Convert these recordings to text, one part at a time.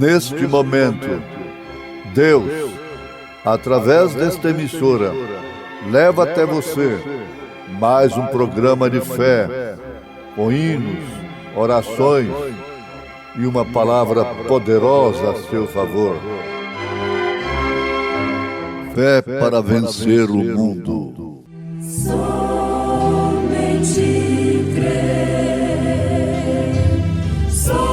neste momento, Deus, através desta emissora, leva até você mais um programa de fé, com hinos, orações e uma palavra poderosa a seu favor. Fé para vencer o mundo. Somente crer, somente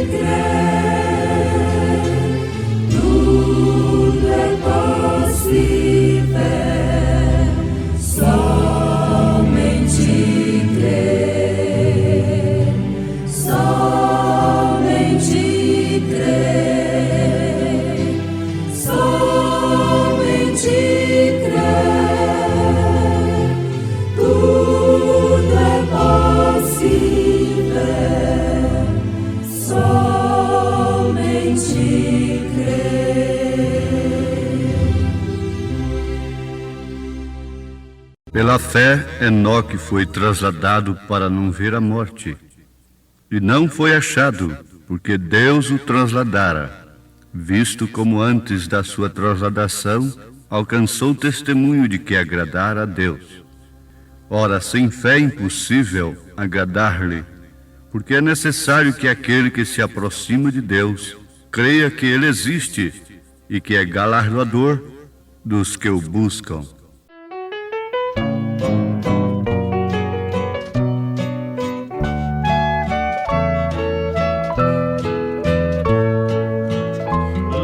crer, tudo é possível, somente crer, somente crer, somente crer, tudo é possível, somente crer. Pela fé, Enoque foi trasladado para não ver a morte, e não foi achado, porque Deus o trasladara, visto como antes da sua trasladação alcançou testemunho de que agradara a Deus. Ora, sem fé é impossível agradar-lhe, porque é necessário que aquele que se aproxima de Deus creia que Ele existe e que é galardoador dos que o buscam.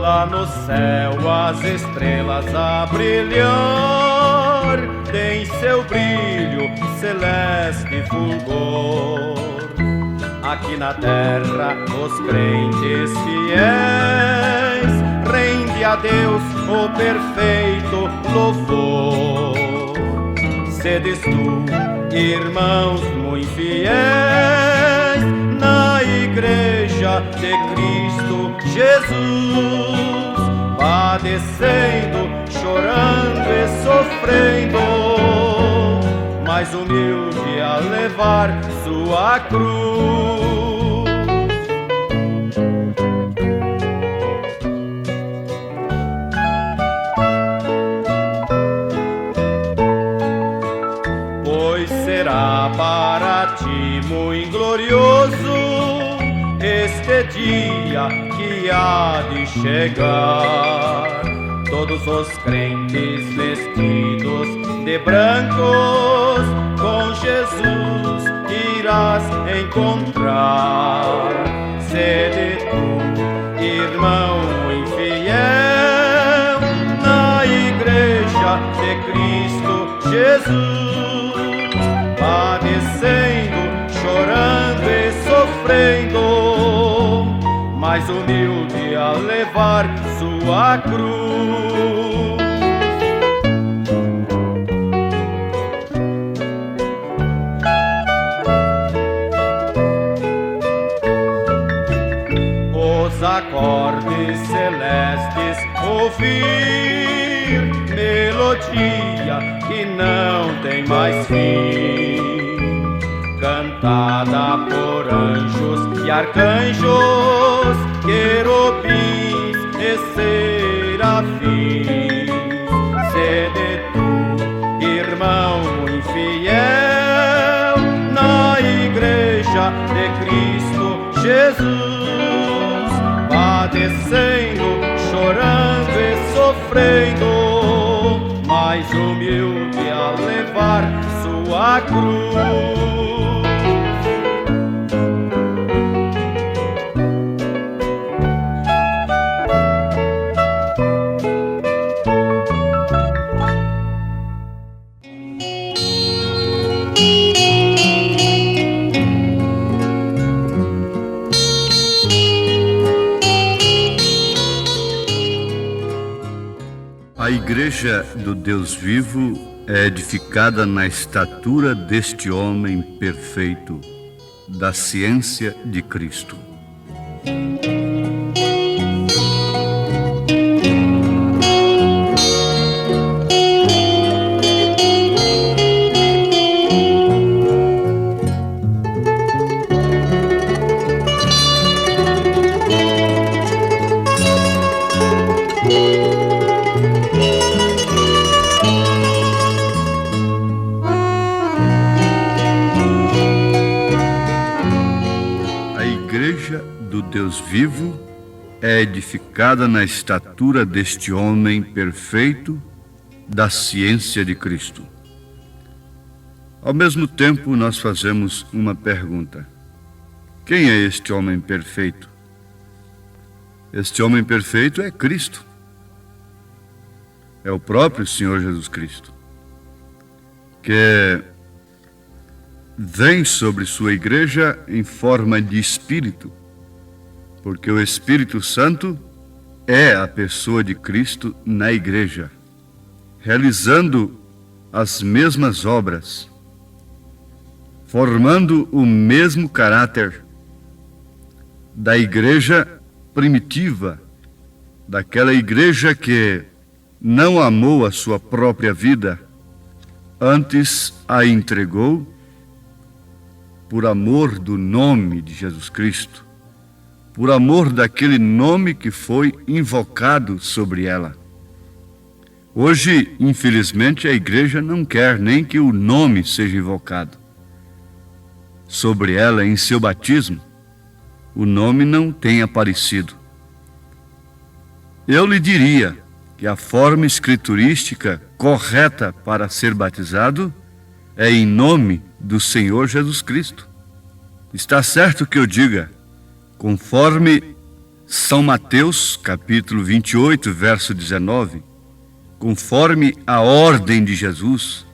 Lá no céu as estrelas a brilhar têm seu brilho celeste fulgor. Aqui na terra os crentes fiéis rende a Deus o perfeito louvor. Sedes tu, irmãos muito fiéis, na igreja de Cristo Jesus, padecendo, chorando e sofrendo, mais humilde a levar sua cruz. Pois será para ti muito glorioso este dia que há de chegar. Todos os crentes vestidos de brancos com Jesus irás encontrar. Sede tu, irmão infiel, na igreja de Cristo Jesus, padecendo, chorando e sofrendo, mais humilde a levar sua cruz. Os acordes celestes ouvir, melodia que não tem mais fim, cantada por anjos e arcanjos, querubins e serafins. Sede tu, irmão infiel, na igreja de Cristo Jesus, padecendo, chorando e sofrendo, mais humilde a levar sua cruz. A Igreja do Deus vivo é edificada na estatura deste homem perfeito, da ciência de Cristo. Deus vivo é edificada na estatura deste homem perfeito, da ciência de Cristo. Ao mesmo tempo, nós fazemos uma pergunta: quem é este homem perfeito? Este homem perfeito é Cristo. É o próprio Senhor Jesus Cristo, que vem sobre sua igreja em forma de Espírito, porque o Espírito Santo é a pessoa de Cristo na igreja, realizando as mesmas obras, formando o mesmo caráter da igreja primitiva, daquela igreja que não amou a sua própria vida, antes a entregou por amor do nome de Jesus Cristo, por amor daquele nome que foi invocado sobre ela. Hoje, infelizmente, a igreja não quer nem que o nome seja invocado sobre ela em seu batismo. O nome não tem aparecido. Eu lhe diria que a forma escriturística correta para ser batizado é em nome do Senhor Jesus Cristo. Está certo que eu diga, conforme São Mateus, capítulo 28, verso 19, conforme a ordem de Jesus: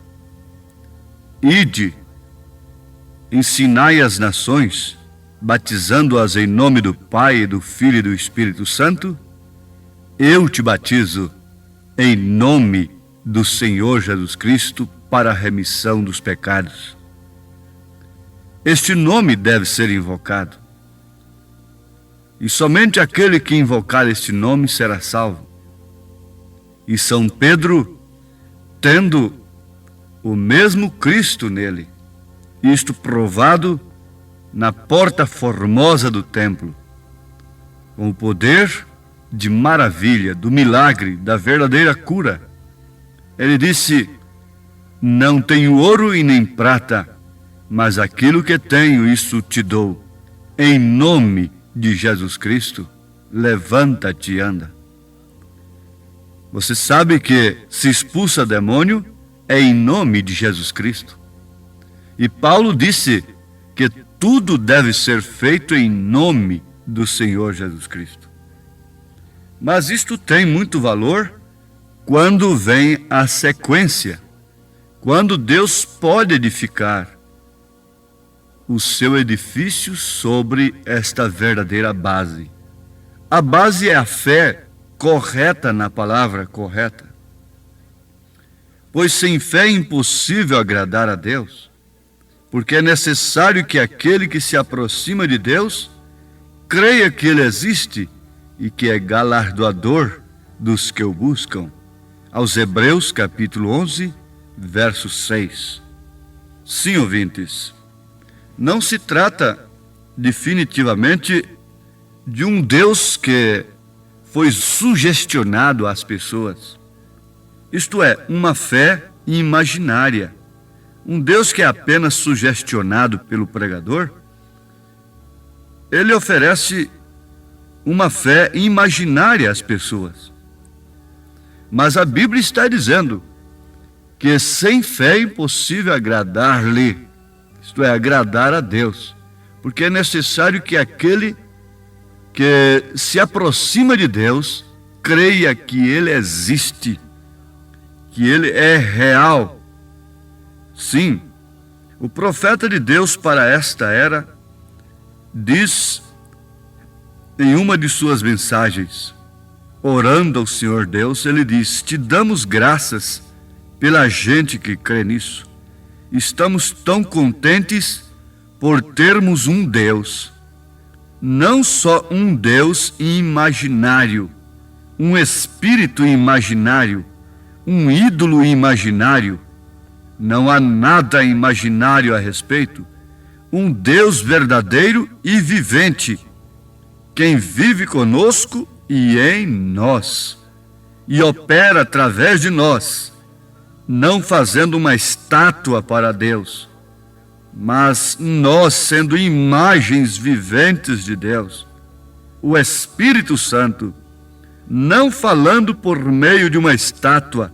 ide, ensinai as nações, batizando-as em nome do Pai, do Filho e do Espírito Santo. Eu te batizo em nome do Senhor Jesus Cristo para a remissão dos pecados. Este nome deve ser invocado, e somente aquele que invocar este nome será salvo. E São Pedro, tendo o mesmo Cristo nele, isto provado na porta formosa do templo, com o poder de maravilha, do milagre, da verdadeira cura, ele disse: não tenho ouro e nem prata, mas aquilo que tenho, isso te dou. Em nome de Jesus Cristo, levanta-te e anda. Você sabe que se expulsa demônio é em nome de Jesus Cristo. E Paulo disse que tudo deve ser feito em nome do Senhor Jesus Cristo. Mas isto tem muito valor quando vem a sequência, quando Deus pode edificar o seu edifício sobre esta verdadeira base. A base é a fé correta na palavra correta. Pois sem fé é impossível agradar a Deus, porque é necessário que aquele que se aproxima de Deus creia que Ele existe e que é galardoador dos que o buscam. Aos Hebreus, capítulo 11, verso 6. Sim, ouvintes, não se trata definitivamente de um Deus que foi sugestionado às pessoas. Isto é, uma fé imaginária. Um Deus que é apenas sugestionado pelo pregador, ele oferece uma fé imaginária às pessoas. Mas a Bíblia está dizendo que sem fé é impossível agradar-lhe, isto é, agradar a Deus, porque é necessário que aquele que se aproxima de Deus creia que Ele existe, que Ele é real. Sim, o profeta de Deus para esta era diz em uma de suas mensagens, orando ao Senhor Deus, ele diz: te damos graças pela gente que crê nisso. Estamos tão contentes por termos um Deus, não só um Deus imaginário, um espírito imaginário, um ídolo imaginário. Não há nada imaginário a respeito. Um Deus verdadeiro e vivente, quem vive conosco e em nós, e opera através de nós, não fazendo uma estátua para Deus, mas nós sendo imagens viventes de Deus, o Espírito Santo, não falando por meio de uma estátua,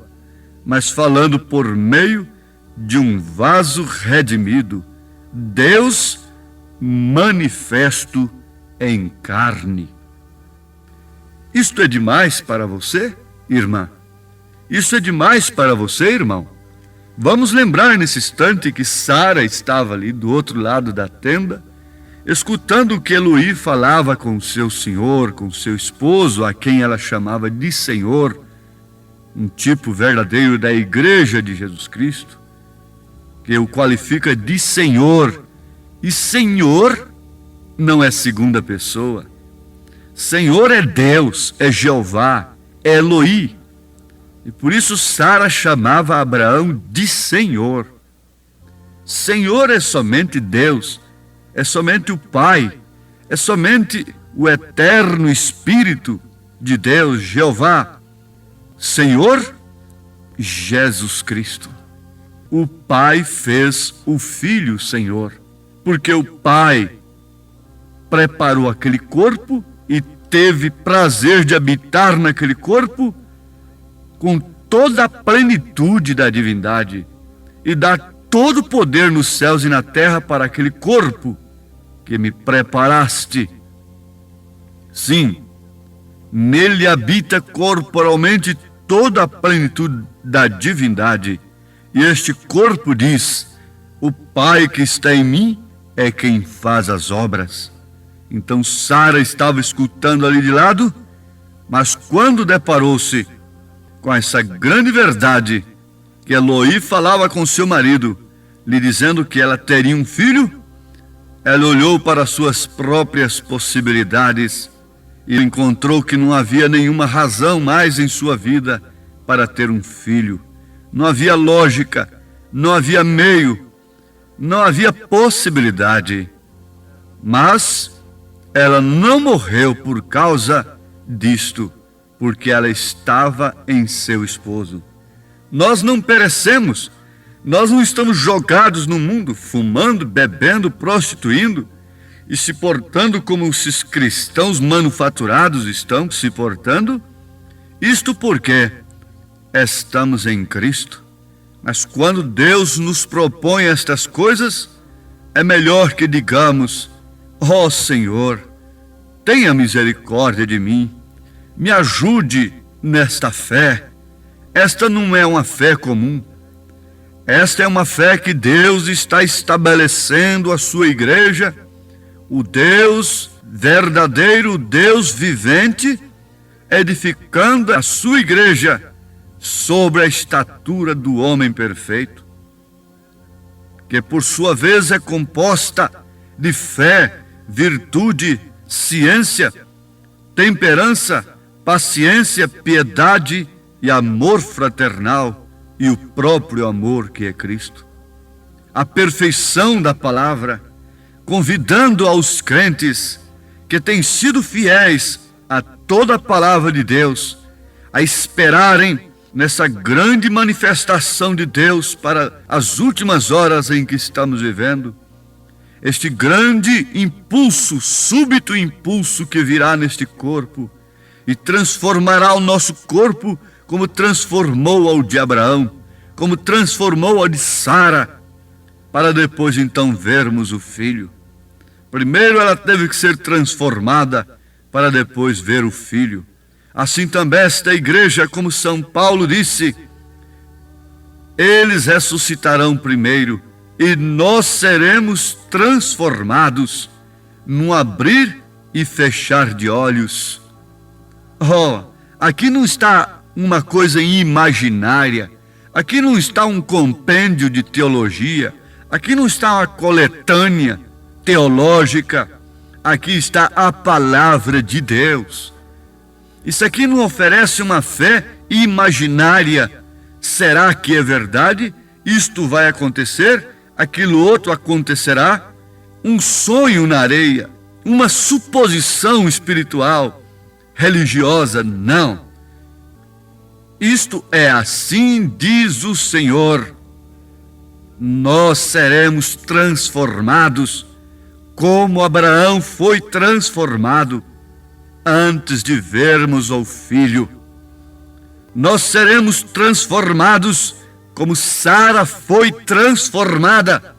mas falando por meio de um vaso redimido, Deus manifesto em carne. Isto é demais para você, irmã? Isso é demais para você, irmão? Vamos lembrar nesse instante que Sara estava ali do outro lado da tenda, escutando o que Eloi falava com seu senhor, com seu esposo, a quem ela chamava de Senhor, um tipo verdadeiro da igreja de Jesus Cristo, que o qualifica de Senhor. E Senhor não é segunda pessoa. Senhor é Deus, é Jeová, é Eloi. E por isso Sara chamava Abraão de Senhor. Senhor é somente Deus, é somente o Pai, é somente o eterno Espírito de Deus, Jeová. Senhor, Jesus Cristo. O Pai fez o Filho Senhor, porque o Pai preparou aquele corpo e teve prazer de habitar naquele corpo com toda a plenitude da divindade e dar todo o poder nos céus e na terra para aquele corpo que me preparaste. Sim, nele habita corporalmente toda a plenitude da divindade. E este corpo diz: o Pai que está em mim é quem faz as obras. Então Sara estava escutando ali de lado, mas quando deparou-se com essa grande verdade, que Eloi falava com seu marido, lhe dizendo que ela teria um filho, ela olhou para suas próprias possibilidades e encontrou que não havia nenhuma razão mais em sua vida para ter um filho. Não havia lógica, não havia meio, não havia possibilidade. Mas ela não morreu por causa disto, porque ela estava em seu esposo. Nós não perecemos, nós não estamos jogados no mundo, fumando, bebendo, prostituindo e se portando como esses cristãos manufaturados estão se portando. Isto porque estamos em Cristo. Mas quando Deus nos propõe estas coisas, é melhor que digamos: ó Senhor, tenha misericórdia de mim, me ajude nesta fé. Esta não é uma fé comum. Esta é uma fé que Deus está estabelecendo a sua igreja, o Deus verdadeiro, o Deus vivente, edificando a sua igreja sobre a estatura do homem perfeito, que por sua vez é composta de fé, virtude, ciência, temperança, paciência, piedade e amor fraternal, e o próprio amor que é Cristo. A perfeição da palavra, convidando aos crentes que têm sido fiéis a toda a palavra de Deus, a esperarem nessa grande manifestação de Deus para as últimas horas em que estamos vivendo, este grande impulso, súbito impulso que virá neste corpo e transformará o nosso corpo como transformou ao de Abraão, como transformou ao de Sara, para depois então vermos o filho. Primeiro ela teve que ser transformada para depois ver o filho. Assim também esta igreja, como São Paulo disse, eles ressuscitarão primeiro e nós seremos transformados num abrir e fechar de olhos. Oh, aqui não está uma coisa imaginária, aqui não está um compêndio de teologia, aqui não está uma coletânea teológica, aqui está a palavra de Deus. Isso aqui não oferece uma fé imaginária. Será que é verdade? Isto vai acontecer? Aquilo outro acontecerá? Um sonho na areia, uma suposição espiritual, religiosa? Não. Isto é assim diz o Senhor. Nós seremos transformados como Abraão foi transformado. antes de vermos o Filho. Nós seremos transformados como Sara foi transformada.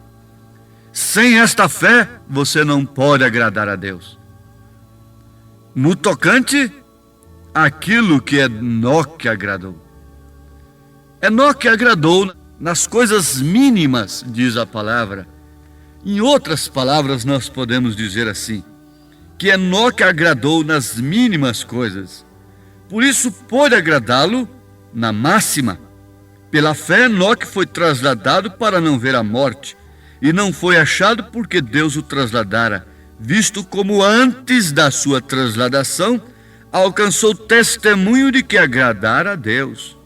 Sem esta fé, você não pode agradar a Deus. No tocante àquilo que Enoque agradou. Enoque agradou nas coisas mínimas, diz a palavra. Em outras palavras, nós podemos dizer assim, que Enoque agradou nas mínimas coisas. Por isso pôde agradá-lo na máxima. Pela fé, Enoque foi trasladado para não ver a morte, e não foi achado porque Deus o trasladara, visto como antes da sua transladação alcançou testemunho de que agradara a Deus.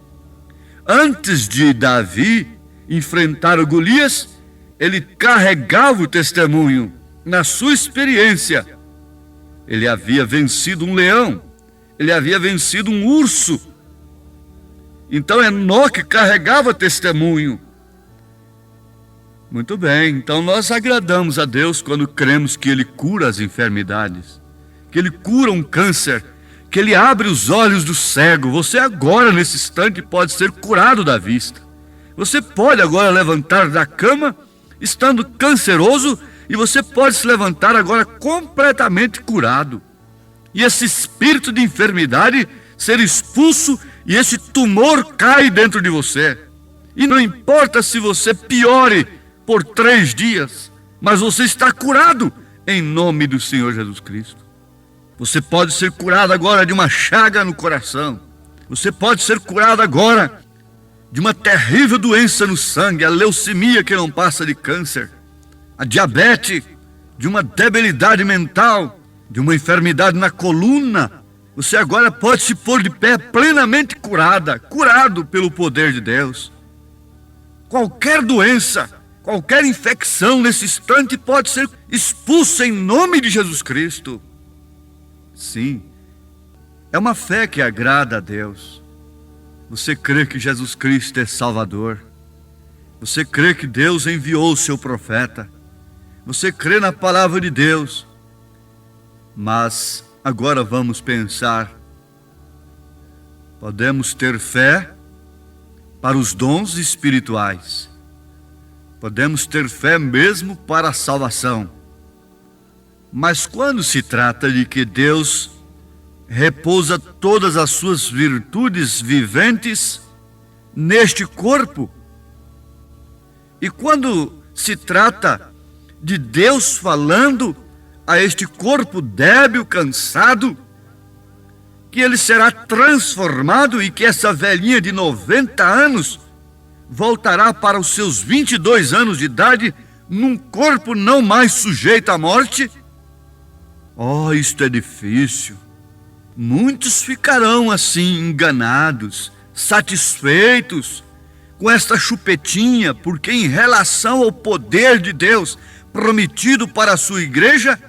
Antes de Davi enfrentar o Golias, ele carregava o testemunho. Na sua experiência, ele havia vencido um leão, ele havia vencido um urso. Então Enoque carregava testemunho. Muito bem, então nós agradamos a Deus quando cremos que Ele cura as enfermidades, que Ele cura um câncer, que Ele abre os olhos do cego. Você agora, nesse instante, pode ser curado da vista. Você pode agora levantar da cama, estando canceroso, e você pode se levantar agora completamente curado. E esse espírito de enfermidade ser expulso, e esse tumor cai dentro de você. E não importa se você piore por 3 dias, mas você está curado em nome do Senhor Jesus Cristo. Você pode ser curado agora de uma chaga no coração. Você pode ser curado agora de uma terrível doença no sangue, a leucemia que não passa de câncer, a diabetes, de uma debilidade mental, de uma enfermidade na coluna. Você agora pode se pôr de pé plenamente curado pelo poder de Deus. Qualquer doença, qualquer infecção nesse instante pode ser expulsa em nome de Jesus Cristo. Sim, é uma fé que agrada a Deus. Você crê que Jesus Cristo é Salvador. Você crê que Deus enviou o seu profeta. Você crê na palavra de Deus. Mas agora vamos pensar. Podemos ter fé para os dons espirituais. Podemos ter fé mesmo para a salvação. Mas quando se trata de que Deus repousa todas as suas virtudes viventes neste corpo, e quando se trata de Deus falando a este corpo débil, cansado, que ele será transformado e que essa velhinha de 90 anos voltará para os seus 22 anos de idade num corpo não mais sujeito à morte? Oh, isto é difícil. Muitos ficarão assim enganados, satisfeitos com esta chupetinha, porque em relação ao poder de Deus prometido para a sua igreja,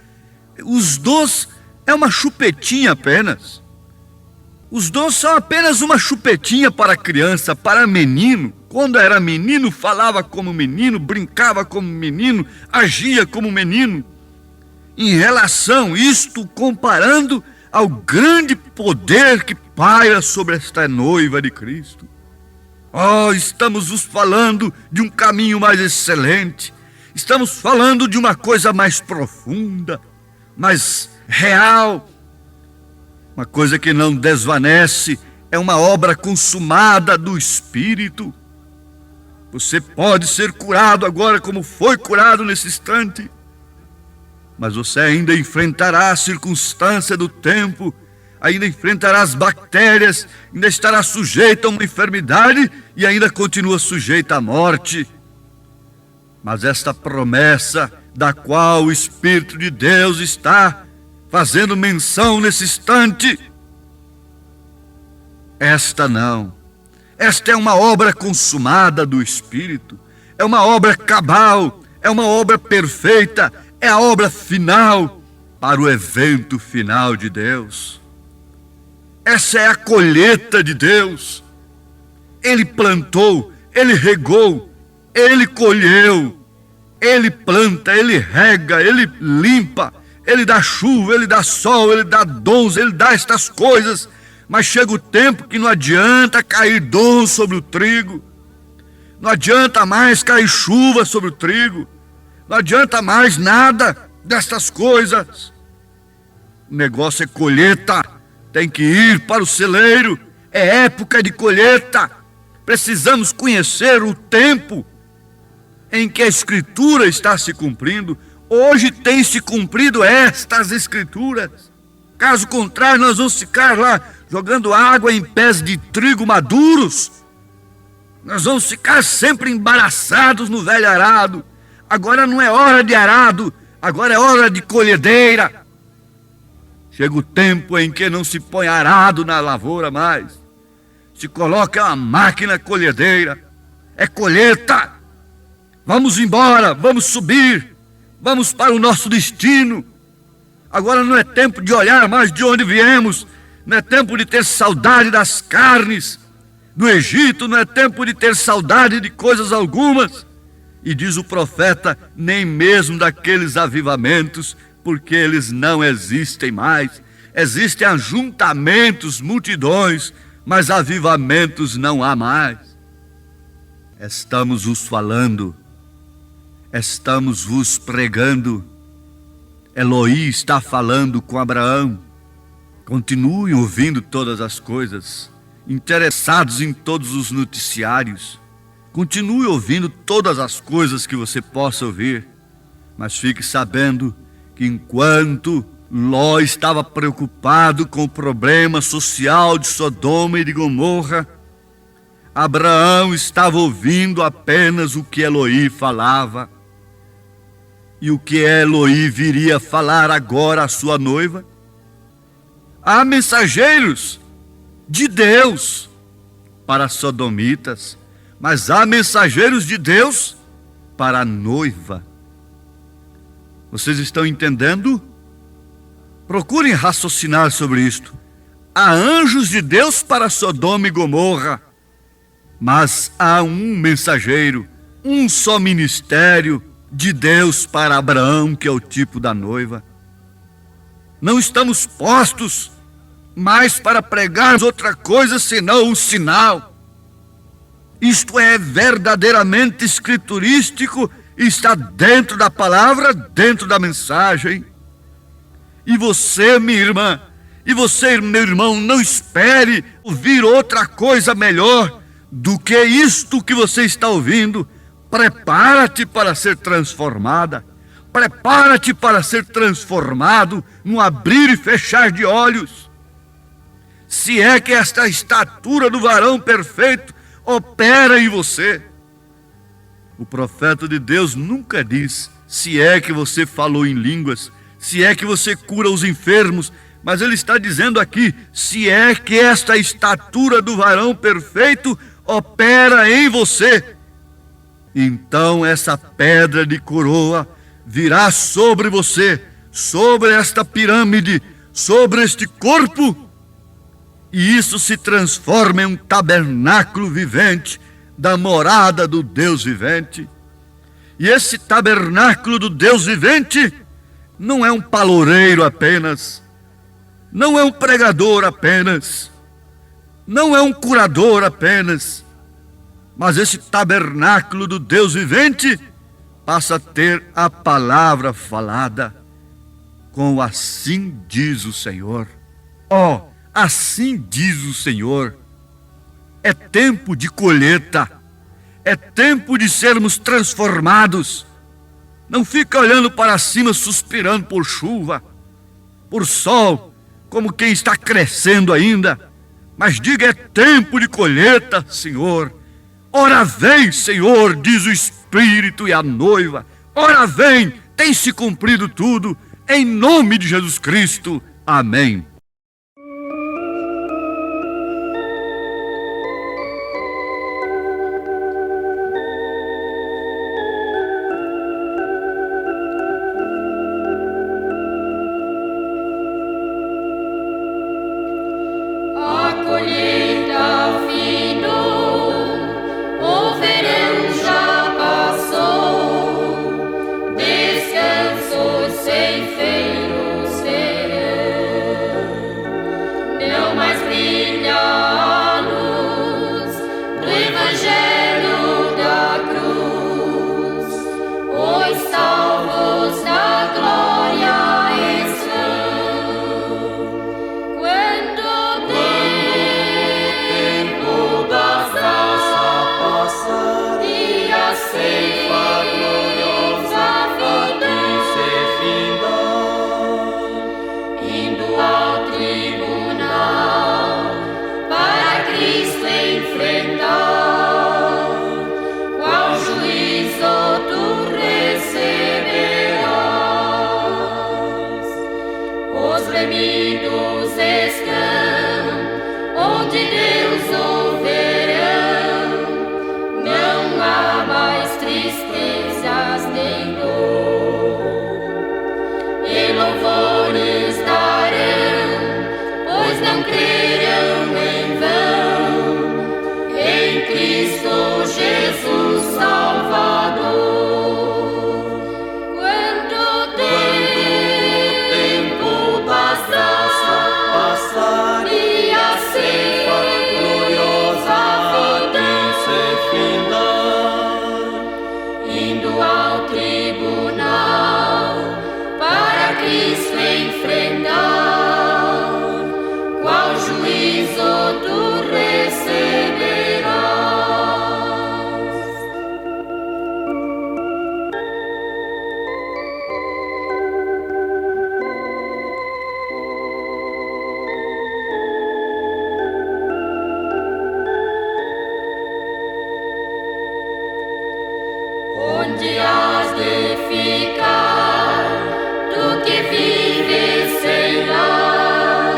os dons é uma chupetinha apenas. Os dons são apenas uma chupetinha para criança, para menino. Quando era menino, falava como menino, brincava como menino, agia como menino. Em relação a isto, comparando ao grande poder que paira sobre esta noiva de Cristo. Oh, estamos vos falando de um caminho mais excelente. Estamos falando de uma coisa mais profunda, mais real. Uma coisa que não desvanece, é uma obra consumada do Espírito. Você pode ser curado agora como foi curado nesse instante. Mas você ainda enfrentará a circunstância do tempo, ainda enfrentará as bactérias, ainda estará sujeito a uma enfermidade e ainda continua sujeito à morte. Mas esta promessa da qual o Espírito de Deus está fazendo menção nesse instante, esta não. Esta é uma obra consumada do Espírito, é uma obra cabal, é uma obra perfeita, é a obra final para o evento final de Deus. Essa é a colheita de Deus. Ele plantou, Ele regou, Ele colheu, Ele planta, Ele rega, Ele limpa, Ele dá chuva, Ele dá sol, Ele dá dons, Ele dá estas coisas. Mas chega o tempo que não adianta cair dons sobre o trigo. Não adianta mais cair chuva sobre o trigo. Não adianta mais nada destas coisas. O negócio é colheita. Tem que ir para o celeiro. É época de colheita. Precisamos conhecer o tempo em que a Escritura está se cumprindo. Hoje tem se cumprido estas Escrituras. Caso contrário, nós vamos ficar lá jogando água em pés de trigo maduros. Nós vamos ficar sempre embaraçados no velho arado. Agora não é hora de arado, agora é hora de colhedeira. Chega o tempo em que não se põe arado na lavoura mais. Se coloca uma máquina colhedeira. É colheita. Vamos embora, vamos subir. Vamos para o nosso destino. Agora não é tempo de olhar mais de onde viemos. Não é tempo de ter saudade das carnes do Egito. Não é tempo de ter saudade de coisas algumas. E diz o profeta, nem mesmo daqueles avivamentos, porque eles não existem mais. Existem ajuntamentos, multidões, mas avivamentos não há mais. Estamos vos falando, estamos vos pregando. Eloí está falando com Abraão. Continuem ouvindo todas as coisas, interessados em todos os noticiários. Continue ouvindo todas as coisas que você possa ouvir, mas fique sabendo que enquanto Ló estava preocupado com o problema social de Sodoma e de Gomorra, Abraão estava ouvindo apenas o que Eloí falava. E o que Eloí viria falar agora à sua noiva? Há mensageiros de Deus para sodomitas, mas há mensageiros de Deus para a noiva. Vocês estão entendendo? Procurem raciocinar sobre isto. Há anjos de Deus para Sodoma e Gomorra, mas há um mensageiro, um só ministério de Deus para Abraão, que é o tipo da noiva. Não estamos postos mais para pregar outra coisa senão o sinal. Isto é verdadeiramente escriturístico e está dentro da palavra, dentro da mensagem. E você, minha irmã, e você, meu irmão, não espere ouvir outra coisa melhor do que isto que você está ouvindo. Prepara-te para ser transformada. Prepara-te para ser transformado num abrir e fechar de olhos. Se é que esta estatura do varão perfeito opera em você. O profeta de Deus nunca diz se é que você falou em línguas, se é que você cura os enfermos, mas ele está dizendo aqui, se é que esta estatura do varão perfeito opera em você. Então essa pedra de coroa virá sobre você, sobre esta pirâmide, sobre este corpo, e isso se transforma em um tabernáculo vivente da morada do Deus vivente. E esse tabernáculo do Deus vivente não é um paloureiro apenas, não é um pregador apenas, não é um curador apenas, mas esse tabernáculo do Deus vivente passa a ter a palavra falada, com assim diz o Senhor. Assim diz o Senhor. É tempo de colheita, é tempo de sermos transformados. Não fica olhando para cima, suspirando por chuva, por sol, como quem está crescendo ainda. Mas diga, é tempo de colheita, Senhor. Ora vem, Senhor, diz o Espírito e a noiva. Ora vem, tem se cumprido tudo, em nome de Jesus Cristo. Amém. Sem feio Evangelho da cruz, os salvos da glória estão. Quando o tempo da graça passar e a ceifa gloriosa se findar, indo ao tribunal para Cristo enfrentar, qual juízo tu receberás. Os remidos estão onde Deus o verão, não há mais tristezas nem dor, e louvores darão, pois não crerão em vão em Cristo Jesus Salvador. Quando o tempo das graças passar e a ceifa gloriosa se findar, indo ao tribunal para Cristo enfrentar, qual juízo tu receberás. Onde has de ficar, tu que vives sem lar,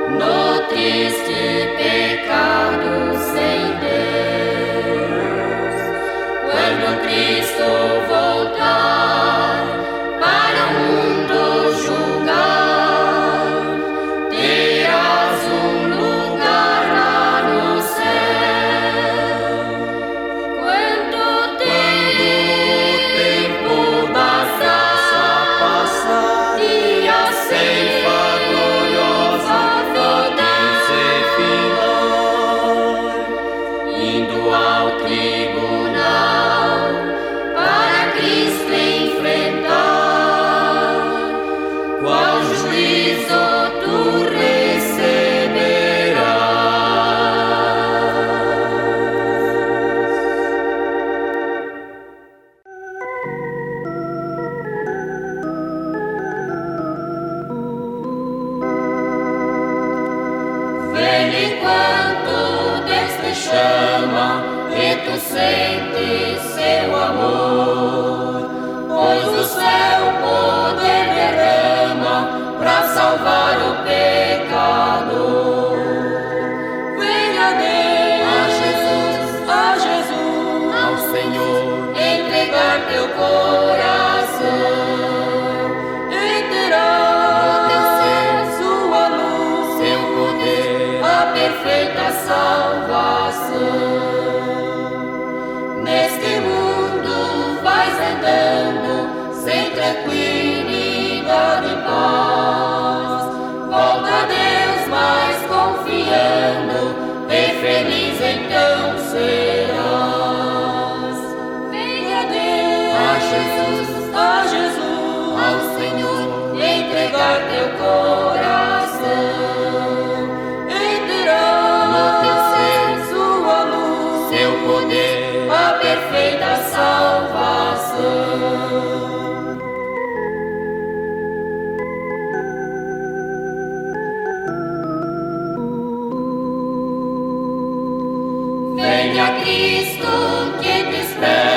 no triste pecado sem Deus? Quando Cristo voltar para o mundo julgar, terás lugar lá no céu. Quando o tempo das graças passar e a ceifa gloriosa se findar, indo ao tribunal para Cristo enfrentar, qual juízo tu receberás. Vem enquanto Deus te chama e tu sentes seu amor, pois o céu poder derrama pra salvar o pecador. Venha Deus, a Jesus, ao Senhor, entregar teu coração, e terás no teu ser sua luz, seu poder, a perfeita salvação. Neste mundo vais andando sem tranquilidade e paz, volta a Deus mais confiando, e feliz então serás. Venha Deus, a Jesus, ao Senhor, entregar teu coração, e terás no teu ser sua luz, seu poder, a perfeita salvação. Venha Cristo que te espera.